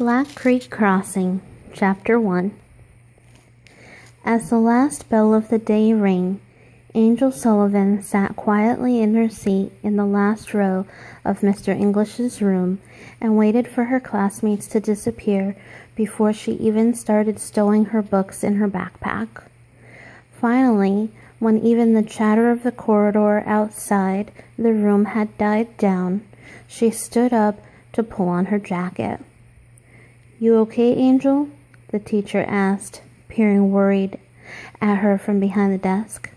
Black Creek Crossing, Chapter 1. As the last bell of the day rang, Angel Sullivan sat quietly in her seat in the last row of Mr. English's room and waited for her classmates to disappear before she even started stowing her books in her backpack. Finally, when even the chatter of the corridor outside the room had died down, she stood up to pull on her jacket. "You okay, Angel?" the teacher asked, peering worried at her from behind the desk.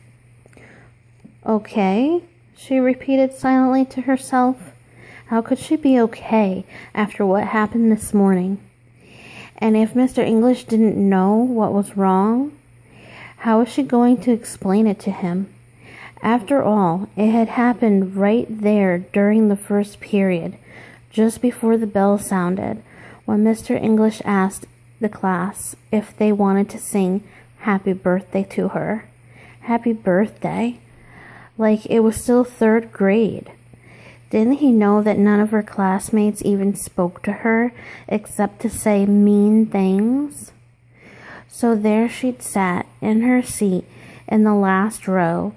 "Okay?" she repeated silently to herself. How could she be okay after what happened this morning? And if Mr. English didn't know what was wrong, how was she going to explain it to him? After all, it had happened right there during the first period, just before the bell sounded, when Mr. English asked the class if they wanted to sing Happy Birthday to her. Happy birthday? Like it was still third grade. Didn't he know that none of her classmates even spoke to her except to say mean things? So there she'd sat in her seat in the last row,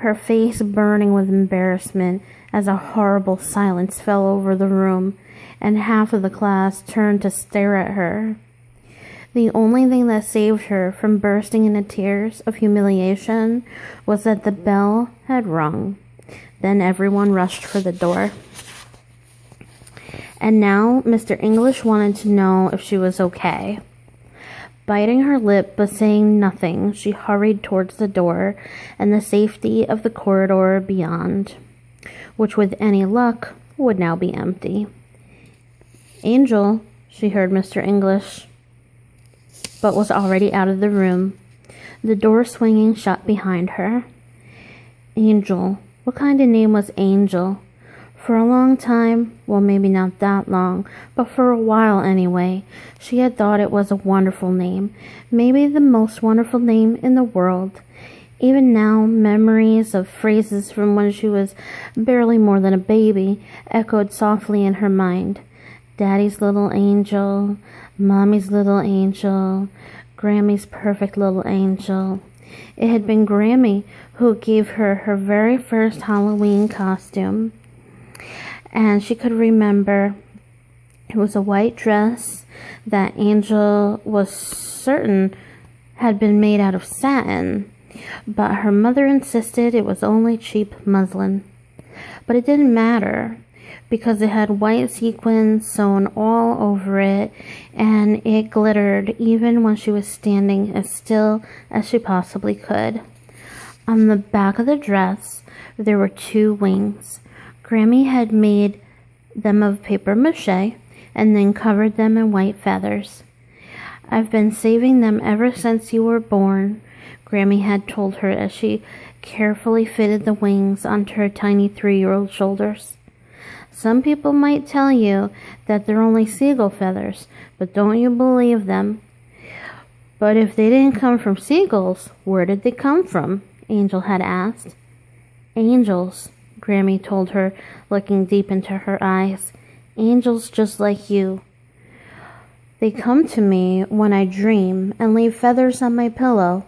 her face burning with embarrassment as a horrible silence fell over the room, and half of the class turned to stare at her. The only thing that saved her from bursting into tears of humiliation was that the bell had rung. Then everyone rushed for the door. And now Mr. English wanted to know if she was okay. Biting her lip but saying nothing, she hurried towards the door and the safety of the corridor beyond, which with any luck would now be empty. "Angel," she heard Mr. English, but was already out of the room, the door swinging shut behind her. Angel. What kind of name was Angel? For a long time, well, maybe not that long, but for a while anyway, she had thought it was a wonderful name, maybe the most wonderful name in the world. Even now, memories of phrases from when she was barely more than a baby echoed softly in her mind. Daddy's little angel, Mommy's little angel, Grammy's perfect little angel. It had been Grammy who gave her her very first Halloween costume. And she could remember it was a white dress that Angel was certain had been made out of satin, but her mother insisted it was only cheap muslin. But it didn't matter, because it had white sequins sewn all over it, and it glittered even when she was standing as still as she possibly could. On the back of the dress, there were two wings. Grammy had made them of paper mache and then covered them in white feathers. "I've been saving them ever since you were born," Grammy had told her as she carefully fitted the wings onto her tiny 3-year-old shoulders. "Some people might tell you that they're only seagull feathers, but don't you believe them." "But if they didn't come from seagulls, where did they come from?" Angel had asked. "Angels," Grammy told her, looking deep into her eyes. "Angels just like you. They come to me when I dream and leave feathers on my pillow.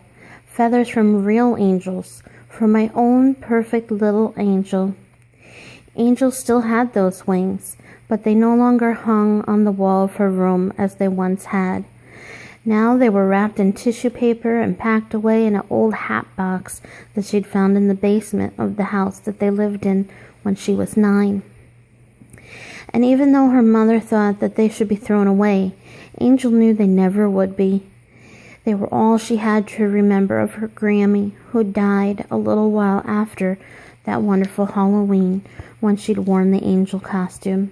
Feathers from real angels, from my own perfect little angel." Angel still had those wings, but they no longer hung on the wall of her room as they once had. Now they were wrapped in tissue paper and packed away in an old hat box that she'd found in the basement of the house that they lived in when she was 9. And even though her mother thought that they should be thrown away, Angel knew they never would be. They were all she had to remember of her Grammy, who died a little while after that wonderful Halloween when she'd worn the angel costume.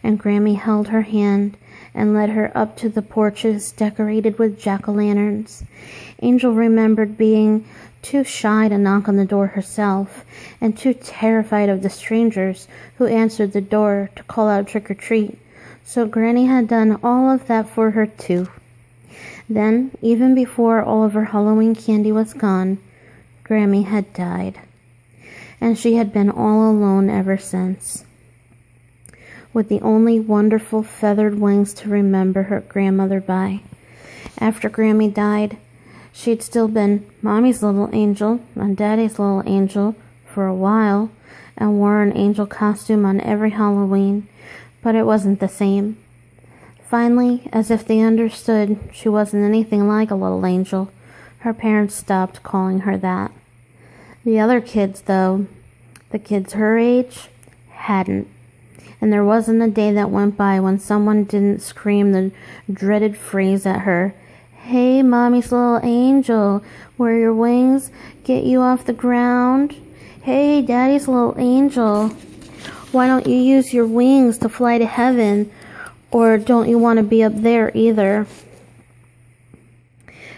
And Grammy held her hand and led her up to the porches decorated with jack-o'-lanterns. Angel remembered being too shy to knock on the door herself, and too terrified of the strangers who answered the door to call out trick-or-treat, so Granny had done all of that for her too. Then, even before all of her Halloween candy was gone, Grammy had died, and she had been all alone ever since. with the only wonderful feathered wings to remember her grandmother by. After Grammy died, she'd still been Mommy's little angel and Daddy's little angel for a while, and wore an angel costume on every Halloween, but it wasn't the same. Finally, as if they understood she wasn't anything like a little angel, her parents stopped calling her that. The other kids, though, the kids her age, hadn't. And there wasn't a day that went by when someone didn't scream the dreaded phrase at her, "Hey, Mommy's little angel, where your wings get you off the ground? Hey, Daddy's little angel, why don't you use your wings to fly to heaven? Or don't you want to be up there either?"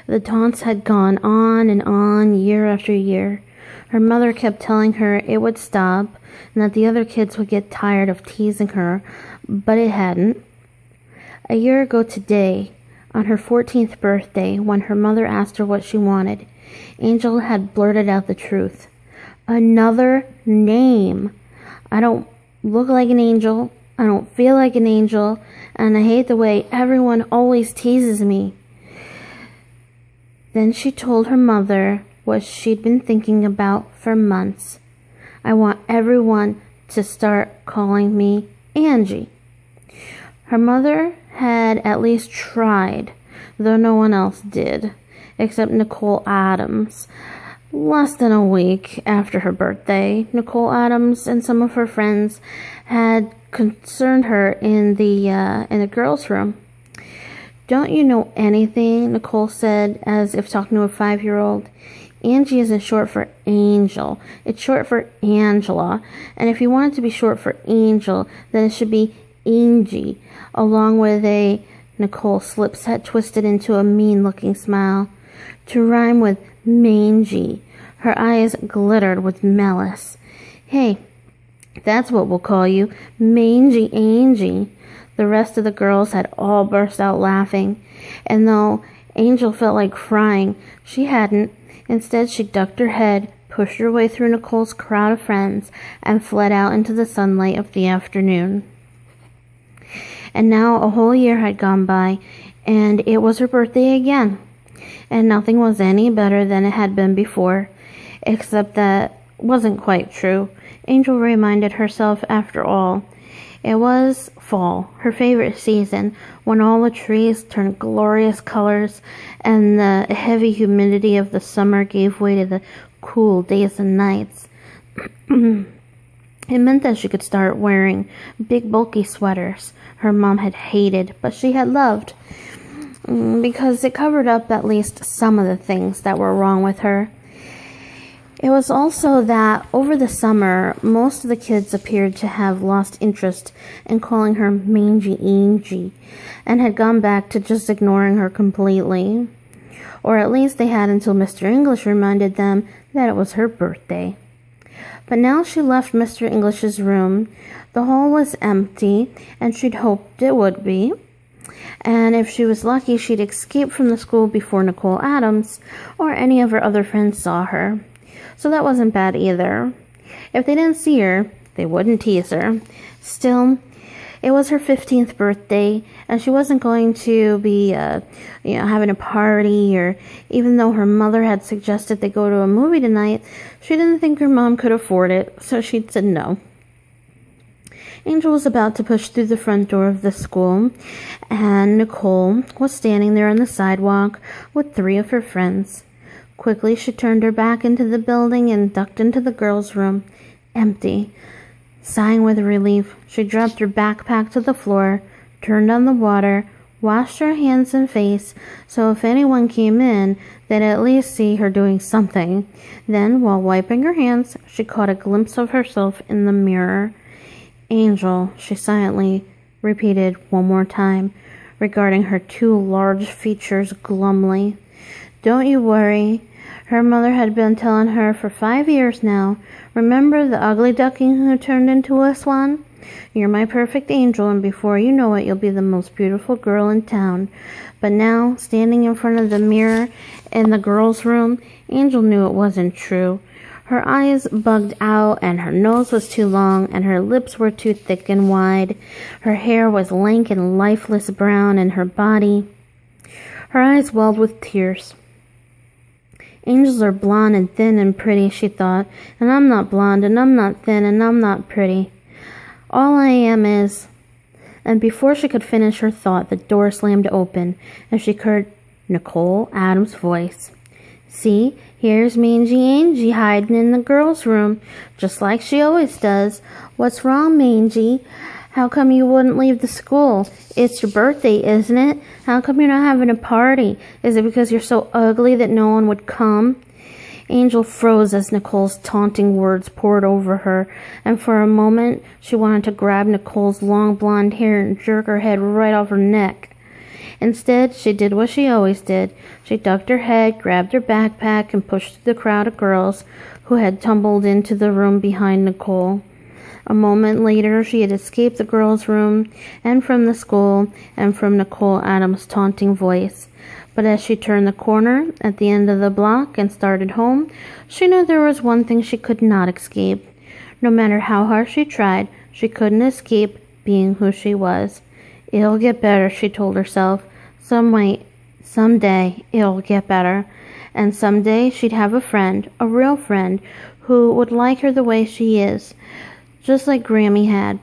The taunts had gone on year after year. Her mother kept telling her it would stop and that the other kids would get tired of teasing her, but it hadn't. A year ago today, on her 14th birthday, when her mother asked her what she wanted, Angel had blurted out the truth. "Another name. I don't look like an angel, I don't feel like an angel, and I hate the way everyone always teases me." Then she told her mother what she'd been thinking about for months. "I want everyone to start calling me Angie." Her mother had at least tried, though no one else did, except Nicole Adams. Less than a week after her birthday, Nicole Adams and some of her friends had concerned her in the girls' room. "Don't you know anything?" Nicole said, as if talking to a 5-year-old. "Angie isn't short for angel. It's short for Angela. And if you want it to be short for angel, then it should be Angie," along with a Nicole's lips had twisted into a mean-looking smile, to rhyme with mangy. Her eyes glittered with malice. "Hey, that's what we'll call you, Mangy Angie." The rest of the girls had all burst out laughing, and though Angel felt like crying, she hadn't. Instead, she ducked her head, pushed her way through Nicole's crowd of friends, and fled out into the sunlight of the afternoon. And now a whole year had gone by, and it was her birthday again. And nothing was any better than it had been before, except that wasn't quite true. Angel reminded herself, after all, it was fall, her favorite season, when all the trees turned glorious colors and the heavy humidity of the summer gave way to the cool days and nights. It meant that she could start wearing big bulky sweaters her mom had hated, but she had loved, because it covered up at least some of the things that were wrong with her. It was also that over the summer, most of the kids appeared to have lost interest in calling her Mangy Angie and had gone back to just ignoring her completely. Or at least they had until Mr. English reminded them that it was her birthday. But now she left Mr. English's room. The hall was empty, and she'd hoped it would be. And if she was lucky, she'd escape from the school before Nicole Adams or any of her other friends saw her. So that wasn't bad either. If they didn't see her, they wouldn't tease her. Still, it was her 15th birthday, and she wasn't going to be, having a party, or even though her mother had suggested they go to a movie tonight, she didn't think her mom could afford it, so she'd said no. Angel was about to push through the front door of the school, and Nicole was standing there on the sidewalk with 3 of her friends. Quickly, she turned her back into the building and ducked into the girls' room. Empty. Sighing with relief, she dropped her backpack to the floor, turned on the water, washed her hands and face, so if anyone came in, they'd at least see her doing something. Then, while wiping her hands, she caught a glimpse of herself in the mirror. "Angel," she silently repeated one more time, regarding her 2 large features glumly. "Don't you worry." Her mother had been telling her for 5 years now, "Remember the ugly duckling who turned into a swan? You're my perfect angel, and before you know it, you'll be the most beautiful girl in town." But now, standing in front of the mirror in the girls' room, Angel knew it wasn't true. Her eyes bugged out, and her nose was too long, and her lips were too thick and wide. Her hair was lank and lifeless brown, and her body... Her eyes welled with tears. Angels are blonde and thin and pretty, she thought, and I'm not blonde, and I'm not thin, and I'm not pretty. All I am is... And before she could finish her thought, the door slammed open, and she heard Nicole Adams' voice. See, here's Mangy Angie hiding in the girls' room, just like she always does. What's wrong, Mangy? How come you wouldn't leave the school? It's your birthday, isn't it? How come you're not having a party? Is it because you're so ugly that no one would come? Angel froze as Nicole's taunting words poured over her, and for a moment she wanted to grab Nicole's long blonde hair and jerk her head right off her neck. Instead, she did what she always did. She ducked her head, grabbed her backpack, and pushed through the crowd of girls who had tumbled into the room behind Nicole. A moment later, she had escaped the girls' room, and from the school, and from Nicole Adams' taunting voice. But as she turned the corner at the end of the block and started home, she knew there was one thing she could not escape. No matter how hard she tried, she couldn't escape being who she was. It'll get better, she told herself. Someday it'll get better. And someday she'd have a friend, a real friend, who would like her the way she is, just like Grammy had.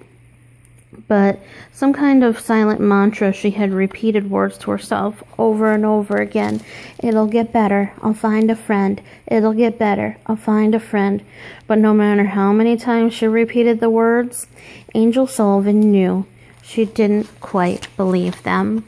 But some kind of silent mantra, she had repeated words to herself over and over again. It'll get better. I'll find a friend. It'll get better. I'll find a friend. But no matter how many times she repeated the words, Angel Sullivan knew she didn't quite believe them.